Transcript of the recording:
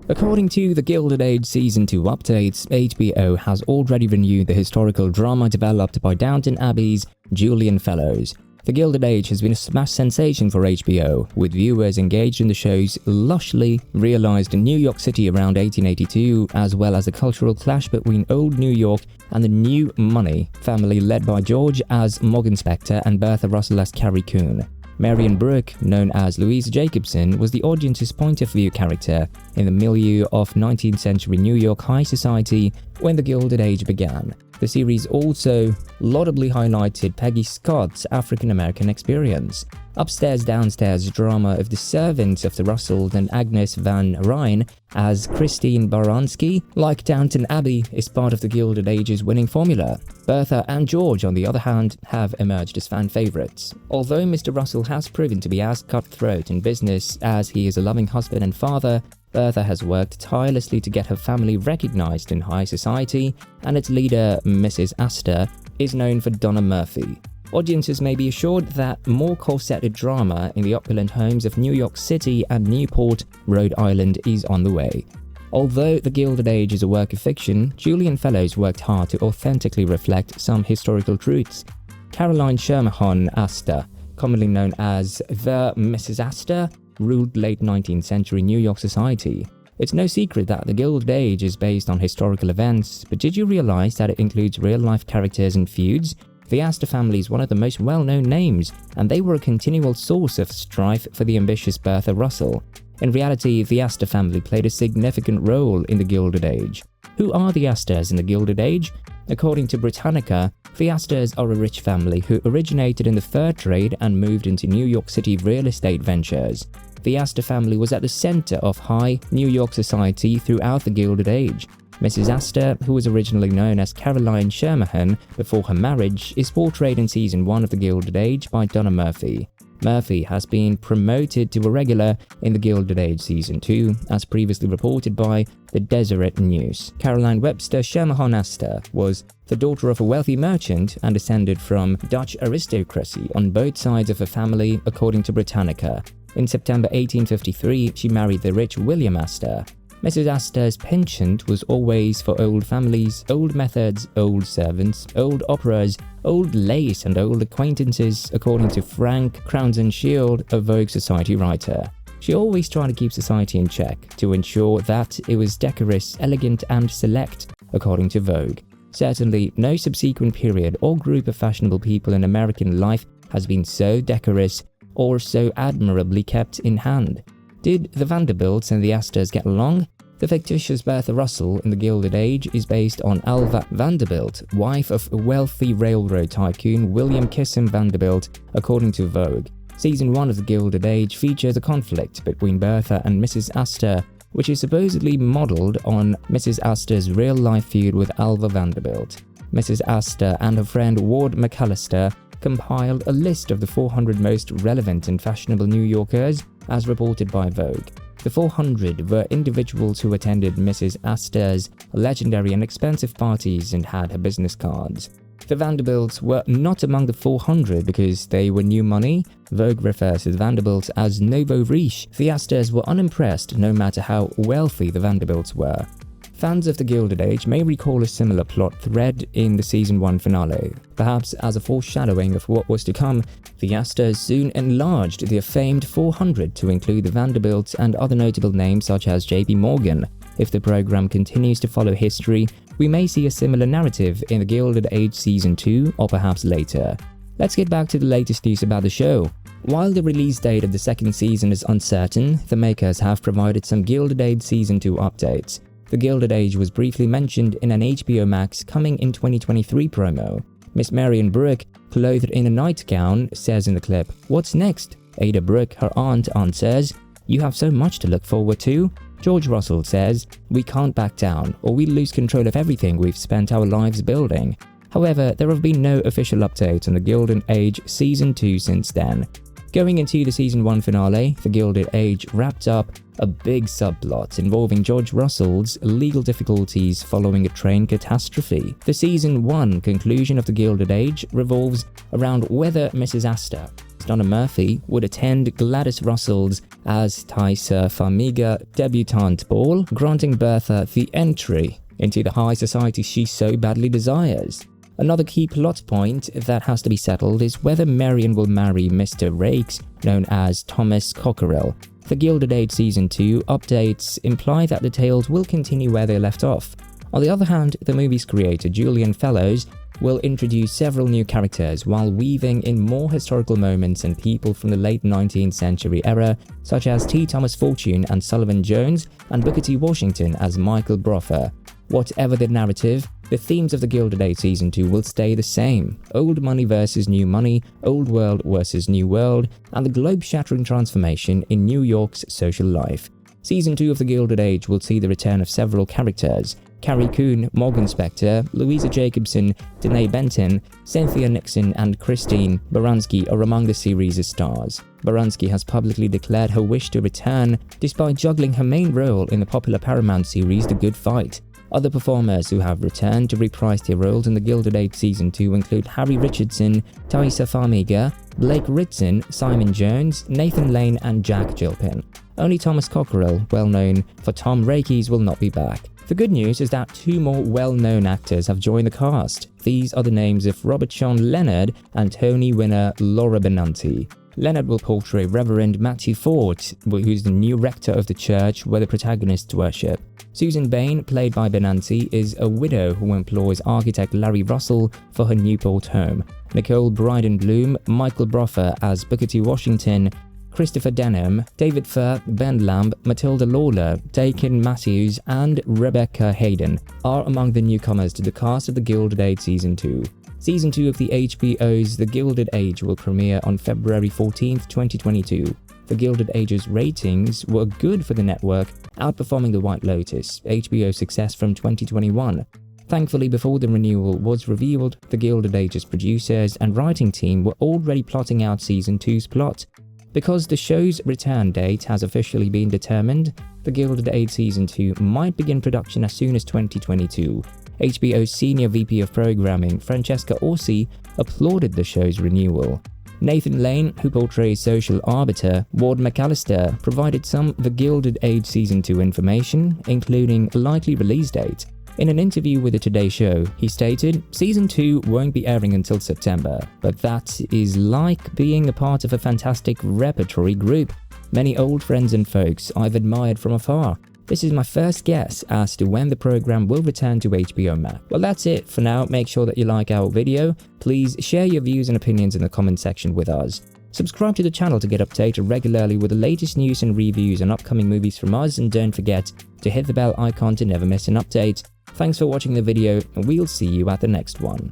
According to the Gilded Age Season 2 updates, HBO has already renewed the historical drama developed by Downton Abbey's Julian Fellowes. The Gilded Age has been a smash sensation for HBO, with viewers engaged in the show's lushly realized New York City around 1882, as well as the cultural clash between old New York and the new money family led by George as Morgan Spector and Bertha Russell as Carrie Coon. Marian Brook, known as Louise Jacobson, was the audience's point-of-view character in the milieu of 19th century New York high society when the Gilded Age began. The series also laudably highlighted Peggy Scott's African-American experience. Upstairs-downstairs drama of the servants of the Russells and Agnes van Rhijn as Christine Baranski, like Downton Abbey, is part of the Gilded Age's winning formula. Bertha and George, on the other hand, have emerged as fan favourites. Although Mr. Russell has proven to be as cutthroat in business as he is a loving husband and father, Bertha has worked tirelessly to get her family recognized in high society, and its leader, Mrs. Astor, is known for Donna Murphy. Audiences may be assured that more corseted drama in the opulent homes of New York City and Newport, Rhode Island is on the way. Although The Gilded Age is a work of fiction, Julian Fellowes worked hard to authentically reflect some historical truths. Caroline Schermerhorn Astor, commonly known as the Mrs. Astor, ruled late 19th century New York society. It's no secret that The Gilded Age is based on historical events, but did you realize that it includes real-life characters and feuds? The Astor family is one of the most well-known names, and they were a continual source of strife for the ambitious Bertha Russell. In reality, the Astor family played a significant role in the Gilded Age. Who are the Astors in the Gilded Age? According to Britannica, the Astors are a rich family who originated in the fur trade and moved into New York City real estate ventures. The Astor family was at the center of high New York society throughout the Gilded Age. Mrs. Astor, who was originally known as Caroline Schermerhorn before her marriage, is portrayed in Season 1 of The Gilded Age by Donna Murphy. Murphy has been promoted to a regular in The Gilded Age Season 2, as previously reported by the Deseret News. Caroline Webster Schermerhorn Astor was the daughter of a wealthy merchant and descended from Dutch aristocracy on both sides of her family, according to Britannica. In September 1853, she married the rich William Astor. Mrs. Astor's penchant was always for old families, old methods, old servants, old operas, old lace and old acquaintances, according to Frank Crownshield, a Vogue Society writer. She always tried to keep society in check, to ensure that it was decorous, elegant and select, according to Vogue. Certainly, no subsequent period or group of fashionable people in American life has been so decorous or so admirably kept in hand. Did the Vanderbilts and the Astors get along? The fictitious Bertha Russell in The Gilded Age is based on Alva Vanderbilt, wife of wealthy railroad tycoon William Kissam Vanderbilt, according to Vogue. Season 1 of The Gilded Age features a conflict between Bertha and Mrs. Astor, which is supposedly modeled on Mrs. Astor's real-life feud with Alva Vanderbilt. Mrs. Astor and her friend Ward McAllister compiled a list of the 400 most relevant and fashionable New Yorkers, as reported by Vogue. The 400 were individuals who attended Mrs. Astor's legendary and expensive parties and had her business cards. The Vanderbilts were not among the 400 because they were new money. Vogue refers to the Vanderbilts as nouveau riche. The Astors were unimpressed no matter how wealthy the Vanderbilts were. Fans of The Gilded Age may recall a similar plot thread in the Season 1 finale. Perhaps as a foreshadowing of what was to come, the Astors soon enlarged their famed 400 to include the Vanderbilts and other notable names such as J.P. Morgan. If the program continues to follow history, we may see a similar narrative in The Gilded Age Season 2 or perhaps later. Let's get back to the latest news about the show. While the release date of the second season is uncertain, the makers have provided some Gilded Age Season 2 updates. The Gilded Age was briefly mentioned in an HBO Max coming in 2023 promo. Miss Marian Brook, clothed in a nightgown, says in the clip, "What's next?" Ada Brook, her aunt, answers, "You have so much to look forward to." George Russell says, "We can't back down, or we lose control of everything we've spent our lives building." However, there have been no official updates on The Gilded Age Season 2 since then. Going into the Season 1 finale, The Gilded Age wrapped up a big subplot involving George Russell's legal difficulties following a train catastrophe. The Season 1 conclusion of The Gilded Age revolves around whether Mrs. Astor Donna Murphy would attend Gladys Russell's as Thaisa Farmiga debutante ball, granting Bertha the entry into the high society she so badly desires. Another key plot point that has to be settled is whether Marian will marry Mr. Rakes, known as Thomas Cockerill. The Gilded Age Season 2 updates imply that the tales will continue where they left off. On the other hand, the movie's creator, Julian Fellowes, will introduce several new characters while weaving in more historical moments and people from the late 19th century era, such as T. Thomas Fortune and Sullivan Jones, and Booker T. Washington as Michael Broffer. Whatever the narrative, the themes of the Gilded Age Season 2 will stay the same: old money versus new money, old world versus new world, and the globe-shattering transformation in New York's social life. Season 2 of the Gilded Age will see the return of several characters. Carrie Coon, Morgan Spector, Louisa Jacobson, Danae Benton, Cynthia Nixon, and Christine Baranski are among the series' stars. Baranski has publicly declared her wish to return, despite juggling her main role in the popular Paramount series The Good Fight. Other performers who have returned to reprise their roles in the Gilded Age Season 2 include Harry Richardson, Thaisa Farmiga, Blake Ritson, Simon Jones, Nathan Lane, and Jack Gilpin. Only Thomas Cockerill, well known for Tom Rakes, will not be back. The good news is that 2 more well-known actors have joined the cast. These are the names of Robert Sean Leonard and Tony winner Laura Benanti. Leonard will portray Reverend Matthew Ford, who's the new rector of the church where the protagonists worship. Susan Bain, played by Benanti, is a widow who employs architect Larry Russell for her Newport home. Nicole Bryden-Bloom, Michael Broffer as Booker T. Washington, Christopher Denham, David Furr, Ben Lamb, Matilda Lawler, Dakin Matthews, and Rebecca Hayden are among the newcomers to the cast of the Gilded Age Season 2. Season 2 of the HBO's The Gilded Age will premiere on February 14, 2022. The Gilded Age's ratings were good for the network, outperforming The White Lotus, HBO's success from 2021. Thankfully, before the renewal was revealed, the Gilded Age's producers and writing team were already plotting out Season 2's plot. Because the show's return date has officially been determined, the Gilded Age Season 2 might begin production as soon as 2022. HBO's Senior VP of Programming, Francesca Orsi, applauded the show's renewal. Nathan Lane, who portrays Social Arbiter Ward McAllister, provided some The Gilded Age Season 2 information, including a likely release date. In an interview with the Today Show, he stated, "Season 2 won't be airing until September, but that is like being a part of a fantastic repertory group. Many old friends and folks I've admired from afar. This is my first guess as to when the program will return to HBO Max." Well, that's it for now. Make sure that you like our video. Please share your views and opinions in the comment section with us. Subscribe to the channel to get updated regularly with the latest news and reviews on upcoming movies from us, and don't forget to hit the bell icon to never miss an update. Thanks for watching the video, and we'll see you at the next one.